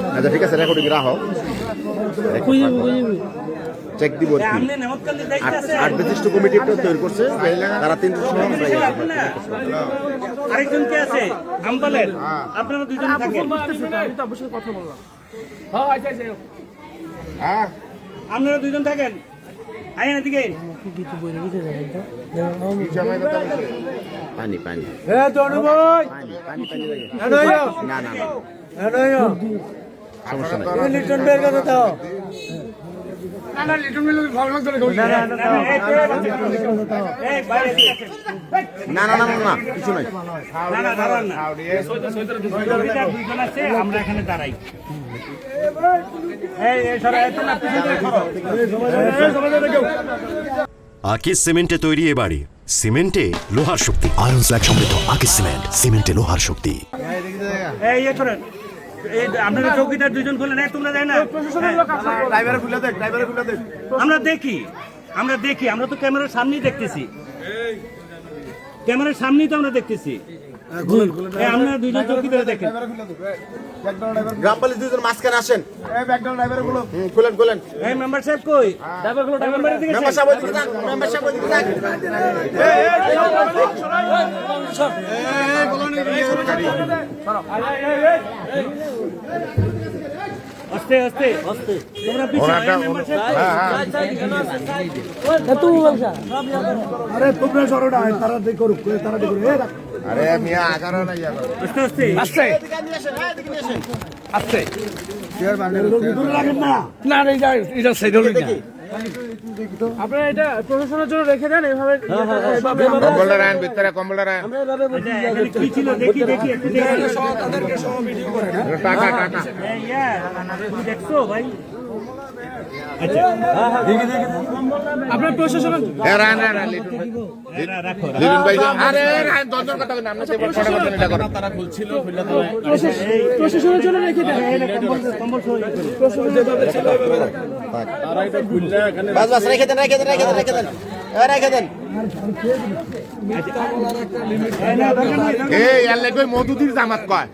আচ্ছা ঠিক আছে রেকর্ডিং রাখো চেক দিব আট বিশিষ্ট কমিটি তৈরি করছে তারা 300 আরেকজন কে আছে আমবালের আপনারা দুইজন থাকেন আমি তো অবশ্যই কথা বললাম আপনারা দুইজন থাকেন আইন এদিকে পানি পানি না না সমস্যা না না না না না কিছু নাই আমরা এখানে দাঁড়াই আকিস সিমেন্টে তৈরি এ বাড়ি সিমেন্টে লোহার শক্তি আয়রন স্ল্যাগ সমৃদ্ধ আকিস সিমেন্ট সিমেন্টে লোহার শক্তি আপনারা চৌকিদার দুইজন খুলে তোমরা দেয় না আমরা দেখি আমরা তো ক্যামেরার সামনেই দেখতেছি ক্যামেরার সামনেই তো আমরা দেখতেছি আপনারা দুইজন চৌকিদার দেখেন গ্রাম পুলিশ দুজন মাঝখানে আসেন খুলেন খুলেন এই মেম্বার সাহেব কই মেম্বার সাহেব ওইদিকে যান মেম্বার সাহেব ওইদিকে যান আস্তে আস্তে আস্তে তোমরা পিছনে মেম্বার সাহেব আরে তোমরা সরোটা তারা করুক তারা করুক আরে মিয়া আগারো না আস্তে আস্তে আস্তে আস্তে না না এটা সাইডল না আপনারা এটা প্রশাসনের জন্য রেখে দেন এইভাবে কম্বলটা রান ভিতরে কম্বলটা রান এখানে কি ছিল দেখি একটু দেখি তাদেরকে সহ ভিডিও করে না টাকা টাকা তুমি দেখছো ভাই আচ্ছা আপনার প্রশাসনের রান রান রান লিটন ভাই আরে রান দন্দর কথা না আমরা সে ফটো করতে এটা করো তারা খুলছিল প্রশাসনের জন্য রেখে দেন কম্বল সহ তারা এটা খুললে এখানে বাস বাস রেখে দেন রেখে দেন রেখে দেন রেখে দেন রেখে দেন এই আল্লাহ কই মধুদির জামাত কয়